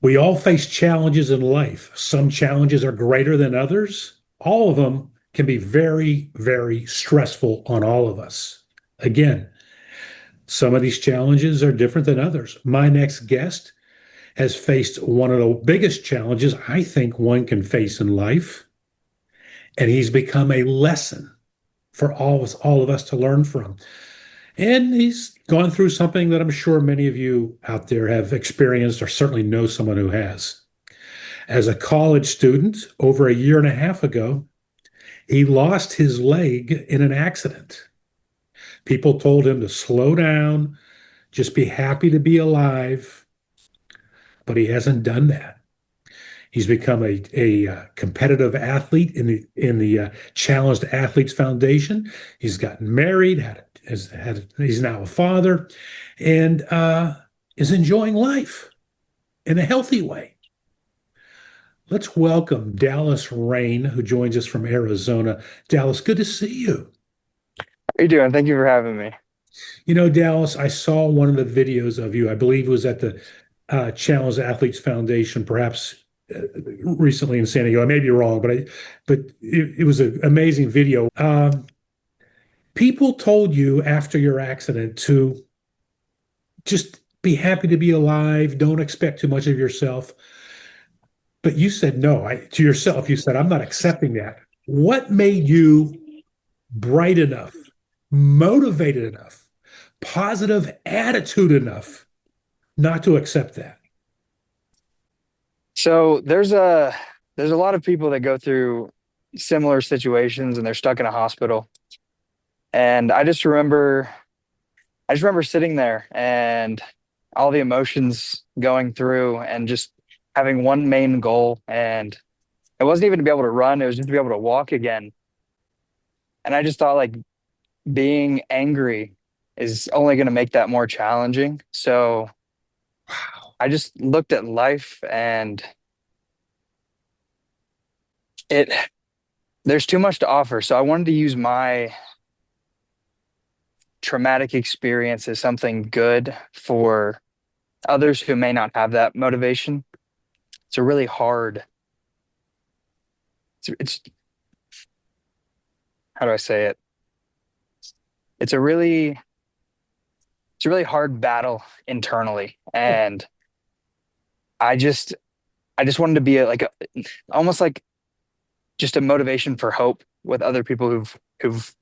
We all face challenges in life. Some challenges are greater than others. All of them can be very, very stressful on all of us. Again, some of these challenges are different than others. My next guest has faced one of the biggest challenges I think one can face in life, and he's become a lesson for all of us to learn from. And he's gone through something that I'm sure many of you out there have experienced or certainly know someone who has. As a college student, over a year and a half ago, he lost his leg in an accident. People told him to slow down, just be happy to be alive, but he hasn't done that. He's become a competitive athlete in the Challenged Athletes Foundation. He's gotten married, he's now a father, and is enjoying life in a healthy way. Let's welcome Dallas Rain, who joins us from Arizona. Dallas, good to see you. How are you doing? Thank you for having me. You know, Dallas, I saw one of the videos of you. I believe it was at the Challenged Athletes Foundation, perhaps recently in San Diego. I may be wrong, but it was an amazing video. People told you after your accident to just be happy to be alive. Don't expect too much of yourself. But you said no, to yourself. You said, I'm not accepting that. What made you bright enough, motivated enough, positive attitude enough not to accept that? So there's a lot of people that go through similar situations and they're stuck in a hospital. And I just remember sitting there and all the emotions going through and just having one main goal. And it wasn't even to be able to run, it was just to be able to walk again. And I just thought like being angry is only going to make that more challenging. So I just looked at life and it there's too much to offer. So I wanted to use my traumatic experience as something good for others who may not have that motivation. It's a really hard, it's how do I say it? It's a really it's a really hard battle internally. And I just I just wanted to be almost like just a motivation for hope with other people who've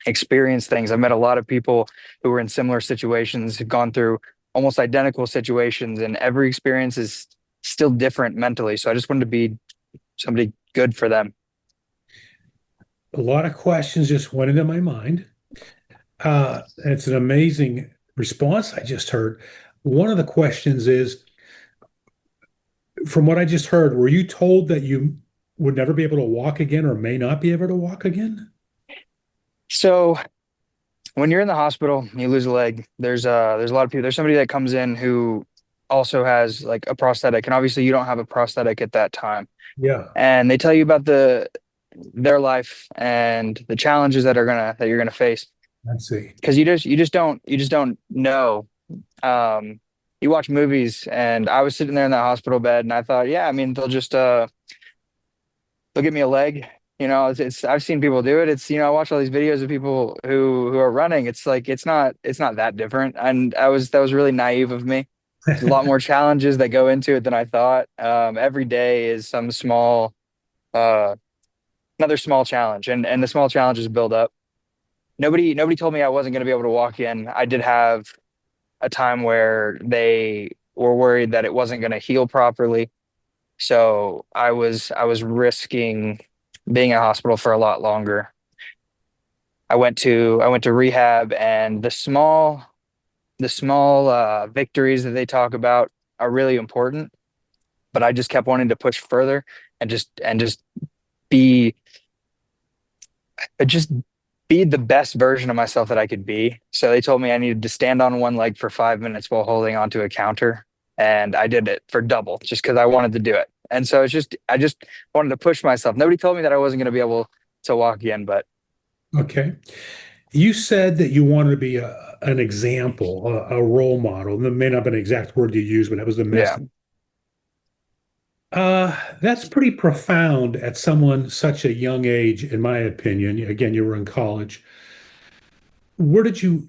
experienced things. I've met a lot of people who were in similar situations, who've gone through almost identical situations, and every experience is still different mentally. So I just wanted to be somebody good for them. A lot of questions just went into my mind. It's an amazing response I just heard. One of the questions is, from what I just heard, were you told that you would never be able to walk again or may not be able to walk again? So when you're in the hospital, you lose a leg. There's a lot of people. There's somebody that comes in who also has like a prosthetic, and obviously you don't have a prosthetic at that time. Yeah, And they tell you about their life and the challenges that you're gonna face, I see. because you just don't know. You watch movies, and I was sitting there in that hospital bed, and I thought, yeah, I mean, they'll give me a leg. It's I've seen people do it. I watch all these videos of people who are running. It's like it's not that different. And that was really naive of me. There's a lot more challenges that go into it than I thought. Every day is some small uh another small challenge, and the small challenges build up. Nobody told me I wasn't going to be able to walk in. I did have a time where they were worried that it wasn't going to heal properly. So I was risking being in hospital for a lot longer. I went to rehab, and the small victories that they talk about are really important. But I just kept wanting to push further and be just be the best version of myself that I could be. So they told me I needed to stand on one leg for 5 minutes while holding onto a counter. And I did it for double just because I wanted to do it. And so I just wanted to push myself. Nobody told me that I wasn't going to be able to walk again, but Okay. You said that you wanted to be an example, a role model. And that may not have been the exact word you used, but that was the yeah. message. That's pretty profound at someone such a young age, in my opinion. Again, you were in college. Where did you,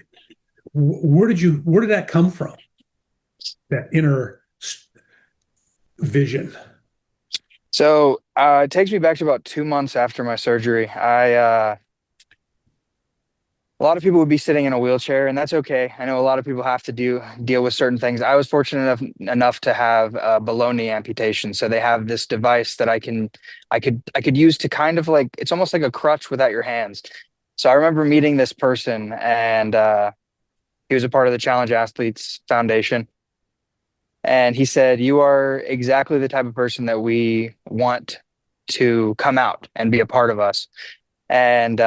where did that come from? That inner vision? So it takes me back to about 2 months after my surgery. A lot of people would be sitting in a wheelchair, and that's okay. I know a lot of people have to deal with certain things. I was fortunate enough to have a below knee amputation, so they have this device that I could use to kind of like it's almost like a crutch without your hands. So I remember meeting this person, and he was a part of the Challenge Athletes Foundation, and he said, "You are exactly the type of person that we want to come out and be a part of us." And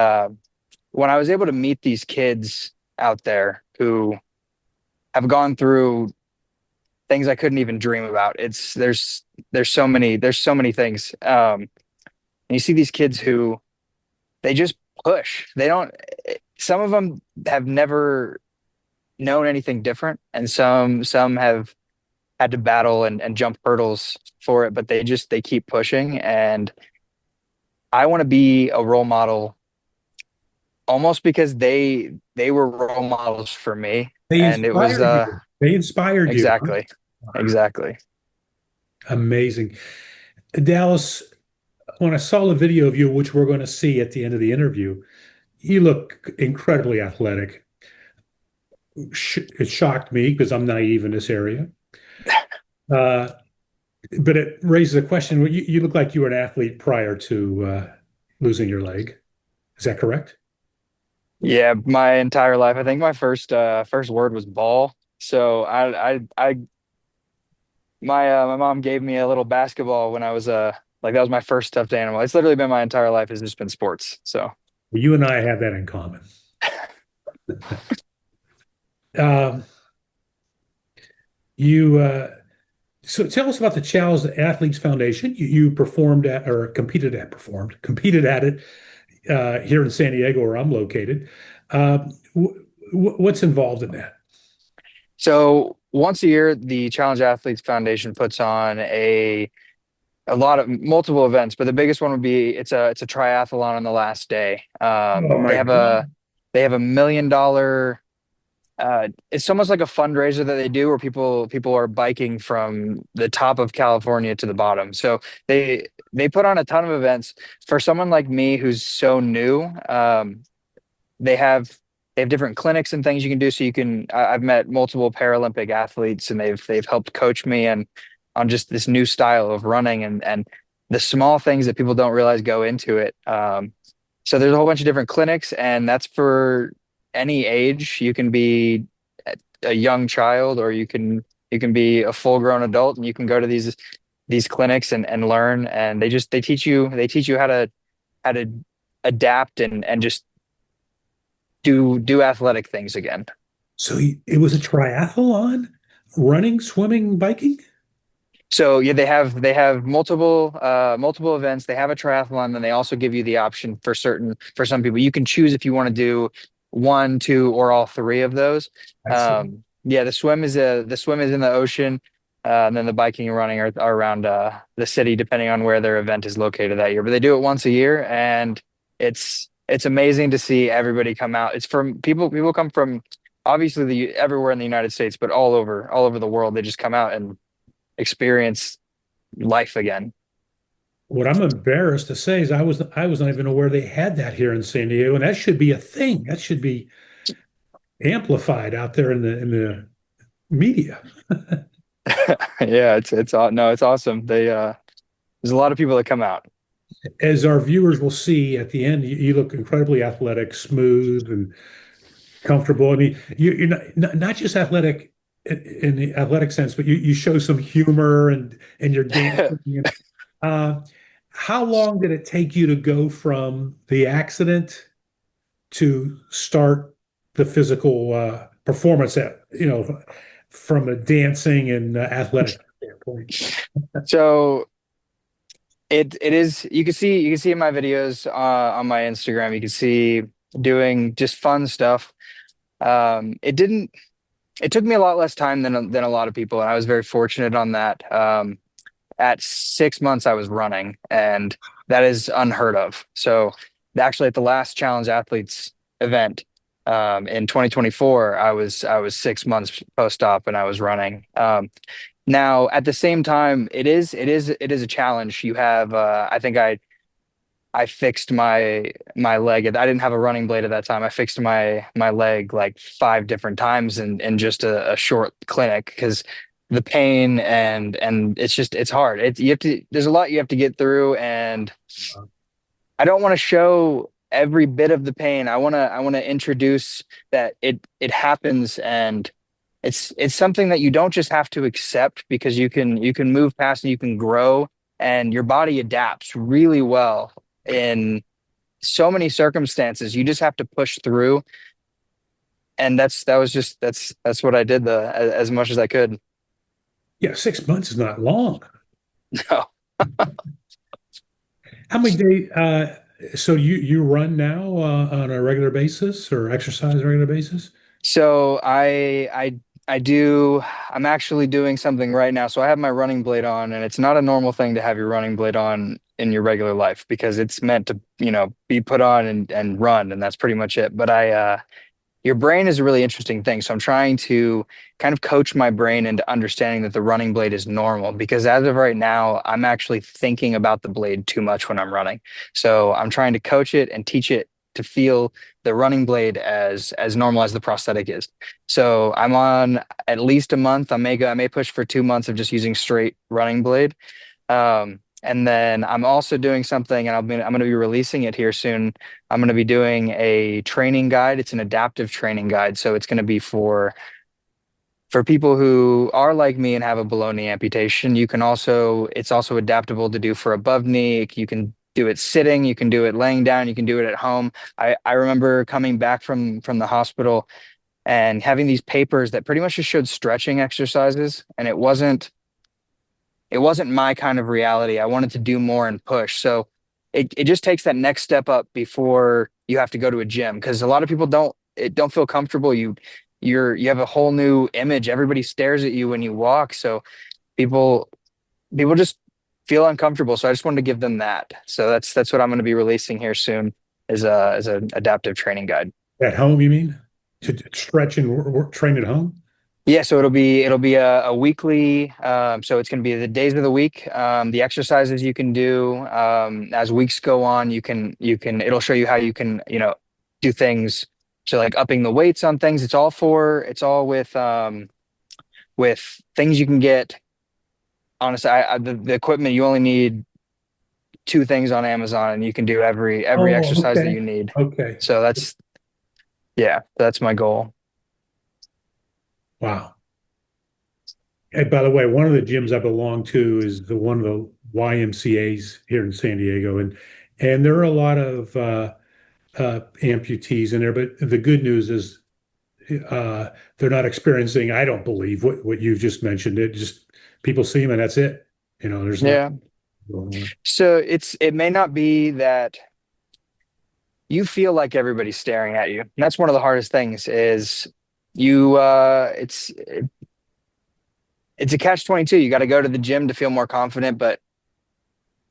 when I was able to meet these kids out there who have gone through things I couldn't even dream about, there's so many things. And you see these kids who they just push. They don't. Some of them have never known anything different, and some have had to battle and jump hurdles for it, but they keep pushing. And I want to be a role model almost because they were role models for me, They and it was inspired you. They inspired you. Huh? exactly, exactly. Amazing. Dallas, when I saw the video of you, which we're going to see at the end of the interview, you look incredibly athletic. It shocked me because I'm naive in this area. Uh, but it raises a question. You look like you were an athlete prior to losing your leg. Is that correct? Yeah, my entire life. I think my first word was ball. So my mom gave me a little basketball when I was like that was my first stuffed animal. It's literally been my entire life has just been sports. So You and I have that in common. Um, you so tell us about the Challenged Athletes Foundation. You performed at or competed at it here in San Diego, where I'm located. Uh, what's involved in that? so once a year, the Challenge Athletes Foundation puts on a lot of multiple events, but the biggest one would be it's a triathlon on the last day. Oh my God. They have $1 million. It's almost like a fundraiser that they do where people are biking from the top of California to the bottom. So they put on a ton of events for someone like me who's so new. They have they have different clinics and things you can do. So I've met multiple Paralympic athletes and they've helped coach me and on just this new style of running and the small things that people don't realize go into it. So there's a whole bunch of different clinics, and that's for any age. You can be a young child, or you can be a full grown adult, and you can go to these clinics and learn. And they teach you how to adapt and just do athletic things again. So it was a triathlon, running, swimming, biking? So yeah, they have multiple events. They have a triathlon, and they also give you the option for some people. You can choose if you want to do one, two, or all three of those. Excellent. Yeah, the swim is in the ocean, and then the biking and running are around the city, depending on where their event is located that year. But they do it once a year, and it's amazing to see everybody come out. It's from people come from obviously the everywhere in the United States, but all over the world. They just come out and experience life again. What I'm embarrassed to say is I was not even aware they had that here in San Diego, and that should be a thing. That should be amplified out there in the media. Yeah, no, it's awesome. There's a lot of people that come out. As our viewers will see at the end, you look incredibly athletic, smooth, and comfortable. I mean, you're not just athletic in the athletic sense, but you show some humor and you're dancing. Uh, how long did it take you to go from the accident to start the physical performance at, from a dancing and athletic standpoint? So it is you can see in my videos on my Instagram, you can see doing just fun stuff. It didn't it took me a lot less time than a lot of people, and I was very fortunate on that. at 6 months I was running, and that is unheard of. So actually at the last Challenge Athletes event in 2024, I was 6 months post-op and I was running. Now at the same time, it is a challenge. You have I think I fixed my leg. I didn't have a running blade at that time. I fixed my leg like 5 different times in just a short clinic because the pain and it's hard. You have to, there's a lot you have to get through, and I don't want to show every bit of the pain. I want to introduce that it happens, and it's something that you don't just have to accept, because you can move past and you can grow, and your body adapts really well in so many circumstances. You just have to push through, and that's what I did, as much as I could. Yeah, 6 months is not long. No. How many days? So you run now on a regular basis or exercise on a regular basis? So I do. I'm actually doing something right now. So I have my running blade on, and it's not a normal thing to have your running blade on in your regular life, because it's meant to, be put on and run, and that's pretty much it. But your brain is a really interesting thing. So I'm trying to kind of coach my brain into understanding that the running blade is normal, because as of right now, I'm actually thinking about the blade too much when I'm running. So I'm trying to coach it and teach it to feel the running blade as normal as the prosthetic is. So I'm on at least a month. I may push for 2 months of just using straight running blade. And then I'm also doing something, and I'm going to be releasing it here soon. I'm going to be doing a training guide. It's an adaptive training guide. So it's going to be for people who are like me and have a below knee amputation. It's also adaptable to do for above knee. You can do it sitting, you can do it laying down, you can do it at home. I remember coming back from the hospital and having these papers that pretty much just showed stretching exercises, and it wasn't my kind of reality. I wanted to do more and push. So it just takes that next step up before you have to go to a gym, because a lot of people don't feel comfortable. You have a whole new image. Everybody stares at you when you walk. So people people just feel uncomfortable. So I just wanted to give them that. So that's what I'm going to be releasing here soon, is an adaptive training guide. At home, you mean? To stretch and train at home? Yeah, so it'll be a weekly. So it's going to be the days of the week, the exercises you can do. As weeks go on, it'll show you how you can do things. So like upping the weights on things. It's all with things you can get. Honestly, the equipment, you only need two things on Amazon, and you can do every Oh, exercise that okay. you need. Okay. So that's my goal. Wow. Hey, by the way, one of the gyms I belong to is one of the YMCA's here in San Diego, and there are a lot of amputees in there. But the good news is they're not experiencing, I don't believe, what you've just mentioned. It just people see them and that's it. There's not Yeah. going on. So it may not be that you feel like everybody's staring at you. And that's one of the hardest things, is you it's a catch-22. You got to go to the gym to feel more confident, but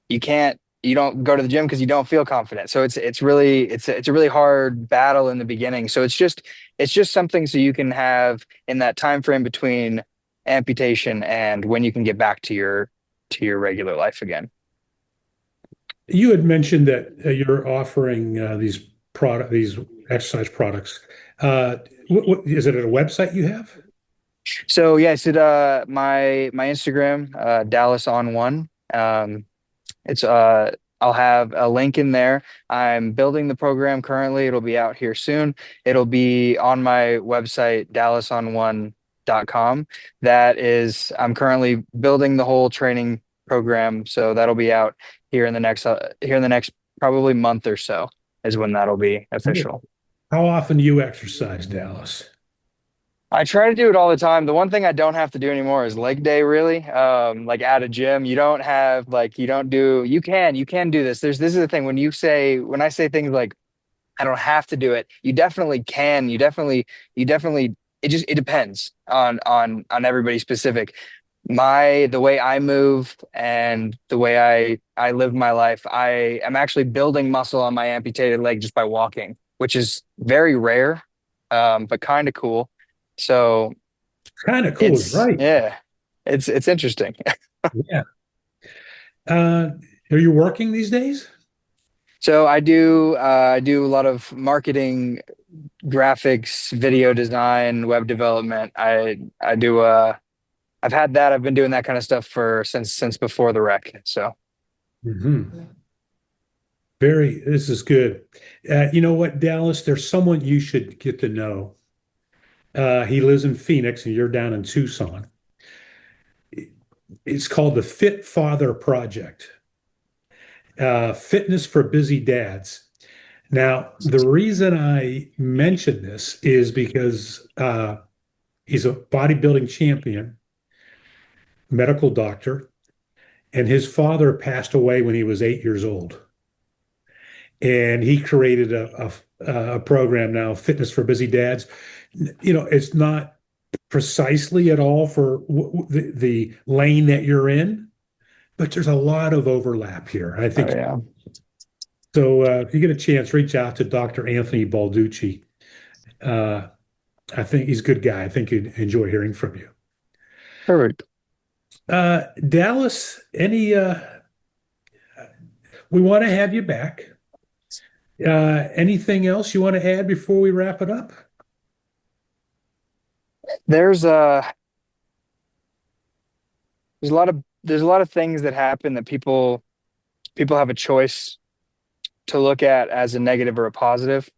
you don't go to the gym because you don't feel confident. So it's a really hard battle in the beginning. So it's just something so you can have in that time frame between amputation and when you can get back to your regular life again. You had mentioned that you're offering these exercise products. What is it at a website you have? So yes, my Instagram, Dallas on one. It's I'll have a link in there. I'm building the program currently. It'll be out here soon. It'll be on my website, dallasonone.com. I'm currently building the whole training program, so that'll be out here in the next probably month or so is when that'll be official. How often do you exercise, Dallas? I try to do it all the time. The one thing I don't have to do anymore is leg day, really. Like at a gym, you don't have like you don't do you can do this. This is the thing when I say things like I don't have to do it, you definitely can. You definitely it depends on everybody specific. The way I move and the way I live my life, I am actually building muscle on my amputated leg just by walking, which is very rare, but kind of cool. So Kind of cool is right. yeah, it's interesting. Yeah. Uh, are you working these days? So I do a lot of marketing, graphics, video design, web development. I do I've had that. I've been doing that kind of stuff for since before the wreck. So Hmm. This is good. You know what, Dallas? There's someone you should get to know. He lives in Phoenix and you're down in Tucson. It's called the Fit Father Project, Fitness for Busy Dads. Now, the reason I mention this is because he's a bodybuilding champion, medical doctor, and his father passed away when he was 8 years old. And he created a program now, Fitness for Busy Dads. You know, it's not precisely at all for the lane that you're in, but there's a lot of overlap here. I oh think yeah, so. If you get a chance, reach out to Dr. Anthony Balducci. Uh, I think he's a good guy. I think you'd enjoy hearing from you. perfect. Dallas, we want to have you back. Anything else you want to add before we wrap it up? There's there's a lot of things that happen that people have a choice to look at as a negative or a positive.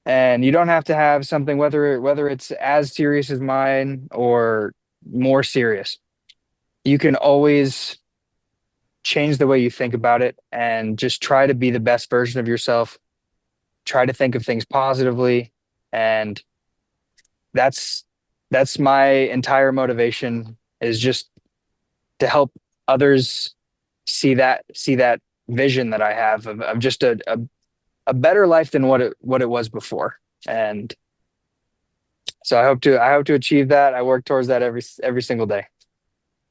And you don't have to have something whether it's as serious as mine or more serious. You can always change the way you think about it and just try to be the best version of yourself. Try to think of things positively, and that's that's my entire motivation is just to help others see that vision that I have of just a better life than what it was before. And so I hope to achieve that. I work towards that every single day.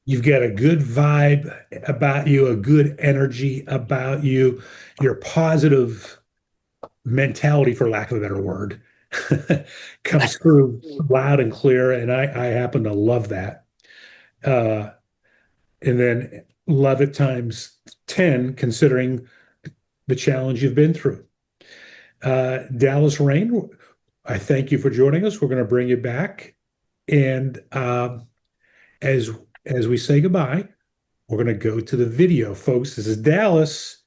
You've got a good vibe about you, a good energy about you, your positive mentality, for lack of a better word, comes through loud and clear. And I happen to love that. Uh, and then love it times 10, considering the challenge you've been through. Dallas Rain, I thank you for joining us. We're going to bring you back. And as as we say goodbye, we're going to go to the video, folks. This is Dallas.